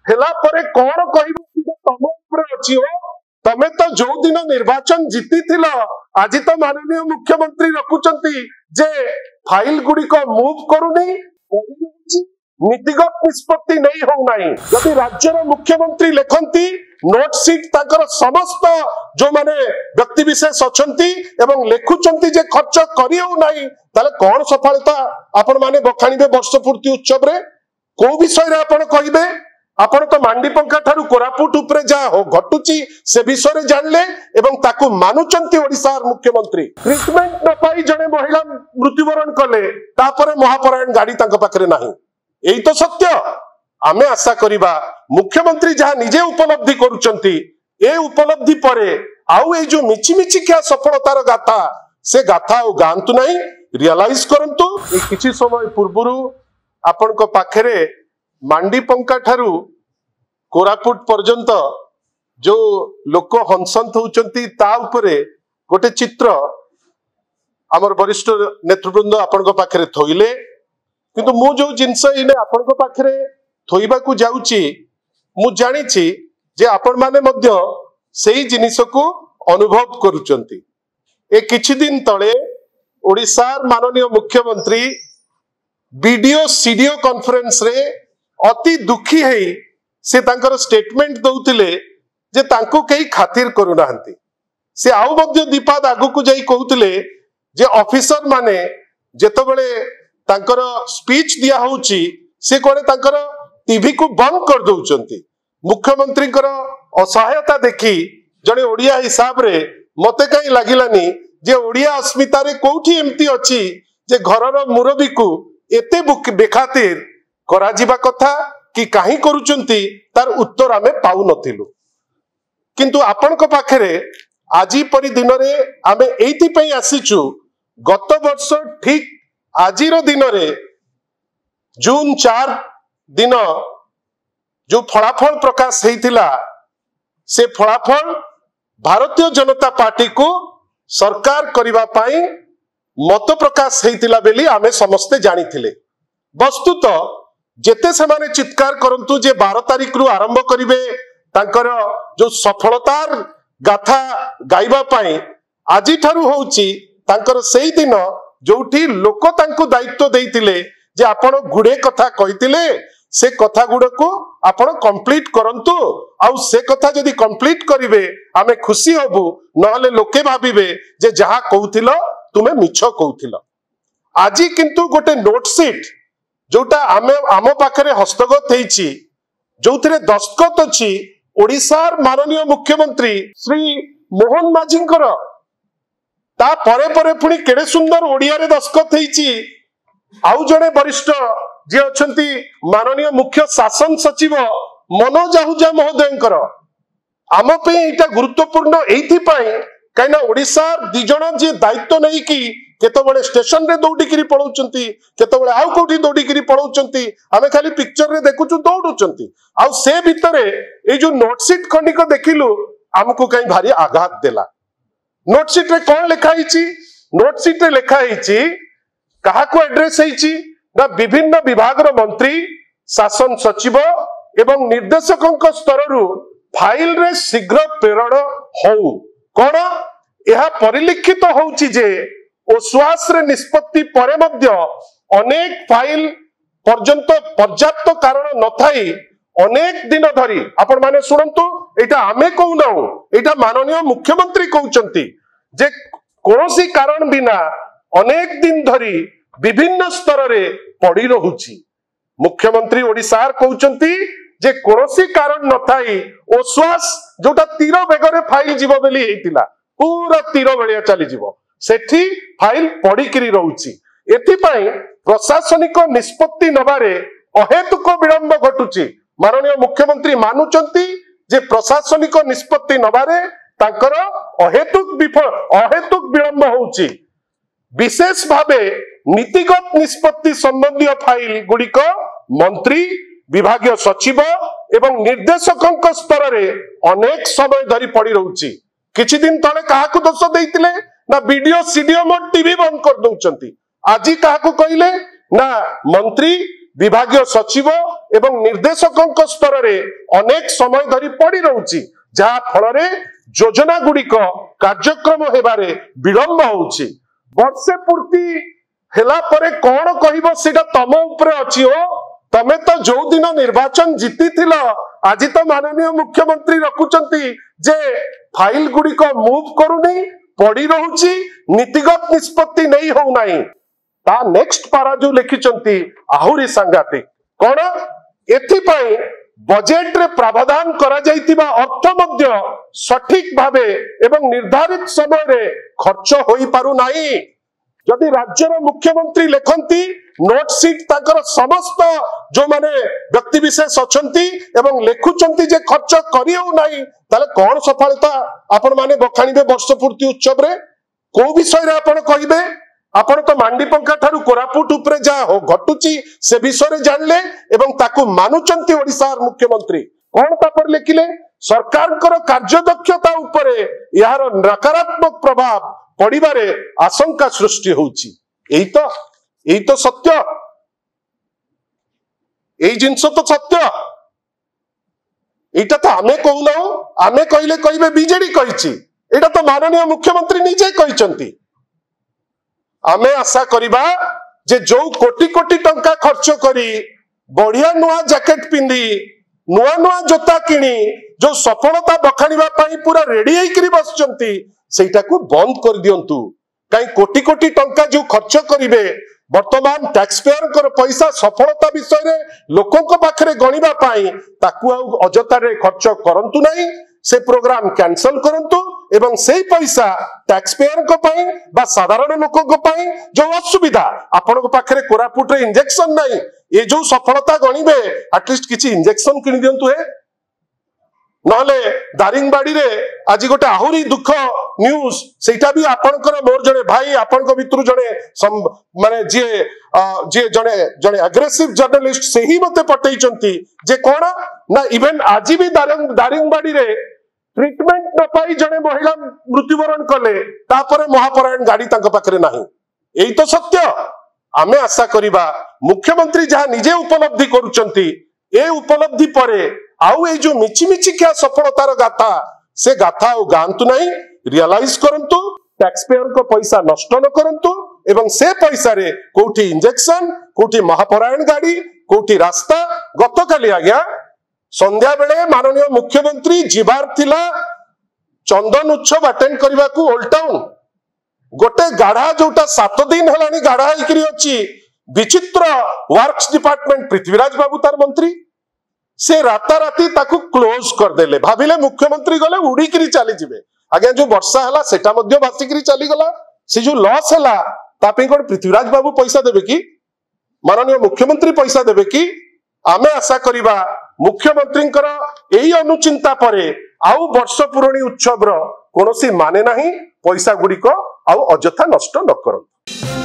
ହେଲା ପରେ କଣ କହିବା ତମ ଉପରେ ଅଛି हो तमे तो जो दिन निर्वाचन जीति आज तो माननीय मुख्यमंत्री रखुचंती जे फाइल गुड़िक मूव करूनी नीतिगत निष्पत्ति नहीं हो नहीं यदि राज्यर मुख्यमंत्री लेखंती नोट सीट ताकर समस्त जो माने व्यक्ति विशेष अछंती एवं लेखुचंती जे खर्च करी हो नहीं ताले कौन सफलता आपण माने बखाणीबे वर्ष पूर्ति उत्सव रे को विषय रे आपण कहिबे आपण तो मांडी पंखा ठारू कोरापुट उपरे जा हो घटुची से विषय रे जानले एवं ताकू मानुचंती ओडिसा मुख्यमंत्री ट्रीटमेंट न पाई जने महिला मृत्युवरण कले तापरे महापरायण गाड़ी तांका पाखरे नाही एई तो सत्य आमे आशा करिबा मुख्यमंत्री जहा निजे उपलब्धि करूचंती ए उपलब्धि परे आउ ए जो मिची मिची क्या सफलतार गाथा से गाथा ओ गांतु नाही रियलाइज करंतु ए किछि समय पूर्वरु आपण को पाखरे मांडी पंखा ठारू कोरापुट पर्यंत जो लोक हंसंत होचंती ता उपरे गोटे चित्र हमर वरिष्ठ नेतृवृंद आपण को पाखरे थोइले किंतु मु जो जिंस इने आपण को पाखरे थोइबा को जाउची मु जानिछि जे आपण माने मध्य सेही जिनिस को अनुभव करूचंती ए किछि दिन तळे ओडिसा माननीय मुख्यमंत्री वीडियो सीडियो कॉन्फ्रेंस रे अति दुखी है से तांकर स्टेटमेंट दउतिले जे तांको कई खातिर करू नाहंती से आउ मध्य दीपाद आगु को जाई कहउतिले जे ऑफिसर माने जेतबेले तांकर स्पीच दिया होउची से कोने तांकर टीवी को बंद कर दउचंती मुख्यमंत्री कर असहायता देखी जने ओडिया हिसाब रे मते कई लागिलानी जे ओडिया अस्मिता रे कोठी एम्ति अछि जे घरर मुरबी को एते बेखातिर करा जिबा कथा कि काहे करूचंती तार उत्तर आमे पाउ नथिलु किंतु आपण को पाखरे आजी परि दिन रे आमे एथि पई आसीचु गत वर्ष ठीक आजीर दिन रे जून 4 दिन जो फलाफल प्रकाश हेतिला से फलाफल भारतीय जनता पार्टी को सरकार करिबा पाई मत प्रकाश हेतिला बेली आमे समस्ते जानिथिले वस्तुत जेते से माने चित्कार करंतु जे 12 तारिख रु आरंभ करिवे तांकर जो सफलतार गाथा गाइबा पाई आजी ठारू होउची तांकर सेही दिन जोठी लोक तांको दायित्व देइतिले जे आपण गुडे कथा कहितिले से कथा गुड को आपण कंप्लीट करंतु आउ से कथा जदी कंप्लीट करिवे आमे खुशी होबु नहले लोके भाबिबे जे जहा कहउथिलो तुमे मिछ कहउथिलो आजी किंतु गोटे नोट सीट जोटा आमे आमो पाखरे हस्तगत हेछि जोथिरे दस्तखत अछि ओडिसार माननीय मुख्यमंत्री श्री मोहन माझींकर ता परे परे पुनी केडे सुंदर ओडिया रे दस्तखत हेछि आउ जणे वरिष्ठ जे अछंती माननीय मुख्य शासन सचिव मनोज आहूजा महोदयंकर आम पे एटा गुरुत्वपूर्ण एथि पई काइना ओडिसा दि जण जे दायित्व नै कि केतबळे स्टेशन रे दौडिकिरी पळौचंती केतबळे आउ कोठी दौडिकिरी पळौचंती आमे खाली पिक्चर रे देखुचु दौडुचंती आउ से भितरे ए जो नोट सीट खंडिक देखिलु हमको कई भारी आघात देला नोट सीट रे कोन लिखा हिची नोट सीट रे लिखा हिची कहा को एड्रेस हिची ना विभिन्न विभाग रो मंत्री शासन सचिव एवं निर्देशकक स्तर रु फाइल रे शीघ्र प्रेरण होउ कोन यह परिलिखित होउची जे ओश्वास रे निष्पत्ति परे मध्य अनेक फाइल पर्यंत पर्याप्त कारण न थाई अनेक दिन धरी आपण माने सुनंतु एटा आमे कहू ना एटा माननीय मुख्यमंत्री कहउचंती जे कोनोसी कारण बिना अनेक दिन धरी विभिन्न स्तर रे पड़ी रहुची मुख्यमंत्री ओडिसार कहउचंती जे कोनोसी कारण न थाई ओश्वास जोटा तीर बेगरे फाइल जीव बेली हेतिला पूरा तीर बेलिया चली जीव सेठी फाइल पड़िकिरी रहुची एथिपाई प्रशासनिक निष्पत्ति नबारे अहेतुक विलंब घटुची माननीय मुख्यमंत्री मानुचंती जे प्रशासनिक निष्पत्ति नबारे तांकर अहेतुक विलंब होउची विशेष भावे नीतिगत निष्पत्ति संबंधी फाइल गुड़िक मंत्री विभागीय सचिव एवं निर्देशकक स्तर रे अनेक समय धरी पड़ी रहुची किछि दिन तले काहाकू दोष देइतिले ना वीडियो सीडियो मोड टीवी बंद कर दउचंती आजी काहाकू कहिले ना मंत्री विभागीय सचिव एवं निर्देशकों स्तर में अनेक समय धरी पड़ी रहुछि जहा फल योजना गुड़िक कार्यक्रम हेबारे विलंब होउछि। वर्षे पूर्ति हेला परे कौन कहबो सेटा तम उपरे अछि हो। तमे तो जो दिन निर्वाचन जीति थिल आज तो माननीय मुख्यमंत्री रखुचंती जे फाइल गुड़िक मूव करूनी पड़ी रहुछि नीतिगत निष्पत्ति नहीं हो नाही। ता नेक्स्ट पारा जो लिखिचंती आहुरी सांघातिक कौन एथिपाई बजेट रे प्रावधान करा जाइतिबा अर्थ मध्य सठिक भावे एवं निर्धारित समय रे खर्च होई पारु नाही। यदि राज्यर मुख्यमंत्री लेखंती नोट सीट ताकर समस्त जो माने व्यक्ति विशेष अछंती एवं लेखुचंती जे खर्च करियो नाही ताले कोन सफलता आपण माने बखाणीबे वर्ष पूर्ति उत्सव रे को विषय रे आपण कहिबे। आपण तो मांडी पंखा ठारू कोरापुट उपरे जा हो घटुची से विषय रे जानले एवं ताकू मानुचंती ओडिसा मुख्यमंत्री कोन तापर लेखिले सरकार कार्यदक्षता उपरे यार नकारात्मक प्रभाव पड़िबारे आशंका सृष्टि होउची। एई तो सत्य एई जिंस तो सत्य एटा तो आमे कहूना आमे कहले कहबे बीजेडी कहिची एटा तो माननीय मुख्यमंत्री निजे कहिचंती। आमे आशा करिबा जे जो कोटी कोटी टंका खर्च करी बढ़िया नुआ जैकेट पिंदी नुआ नुआ जोता किणी जो सफलता बखाणीबा पई पूरा रेडी हेकरी बसचंती सेटा को बंद कर दियंतु। कई कोटी कोटी टंका जो खर्च करिवे वर्तमान टैक्स पेयर कर पैसा सफलता विषय रे लोकों को पाखरे गणिबा पई ताकू अजता रे खर्च करंतु नहीं से प्रोग्राम कैंसल करंतु एवं से पैसा टैक्स पेयर को पई बा साधारण लोकों को पई जो असुविधा आपण को पाखरे कोरापुट रे इंजेक्शन नहीं ये जो सफलता गणिबे एटलिस्ट किछि इंजेक्शन किनि दियंतु हे नहले दारिंगबाड़ी रे आज गोटे आहुरी दुख न्यूज सेटा भी आपनकर मोर जने भाई आपनक भितरु जने माने जे जने जने एग्रेसिव जर्नलिस्ट से ही मते पटेइचंती जे कोन ना इवन आज भी दारिंगबाड़ी रे ट्रीटमेंट न पाई जने महिला मृत्युवरण कले तापरे महापरायण गाड़ी तांक पाखरे नाही। एई तो सत्य। आमे आशा करिबा मुख्यमंत्री जहा निजे उपलब्धि करूचंती ए उपलब्धि परे आउ ए जो मिची मिची क्या सफलतार गाथा से गाथा गांतु नहीं रियलाइज करंतु टैक्स पेयर को पैसा नष्ट न करंतु एवं से पैसा रे कोठी इंजेक्शन कोठी महापरायण गाड़ी कोठी रास्ता गतकाली आज्ञा संध्या बेले माननीय मुख्यमंत्री जीवार थिला चंदन उत्सव अटेंड करबा को ओल्ड टाउन गोटे गाढ़ा जोटा 7 दिन हलानी गाढ़ा हेकरी अछि विचित्र वर्क्स डिपार्टमेंट पृथ्वीराज बाबू तार मंत्री से राताराती ताकू क्लोज कर देले भाविले मुख्यमंत्री गले उड़ीकरी चली जिवे आगे जो वर्षा हला सेटा मध्य बासिकरी चली गला से जो लॉस हला तापे कोन पृथ्वीराज बाबू पैसा देबे की माननीय मुख्यमंत्री पैसा देबे की। आमे आशा करिबा मुख्यमंत्रींकर एई अनुचिंता परे आउ वर्ष पूरणी उत्सव कोनोसी माने नाही पैसा गुड़िक आउ अजथा नष्ट न करन।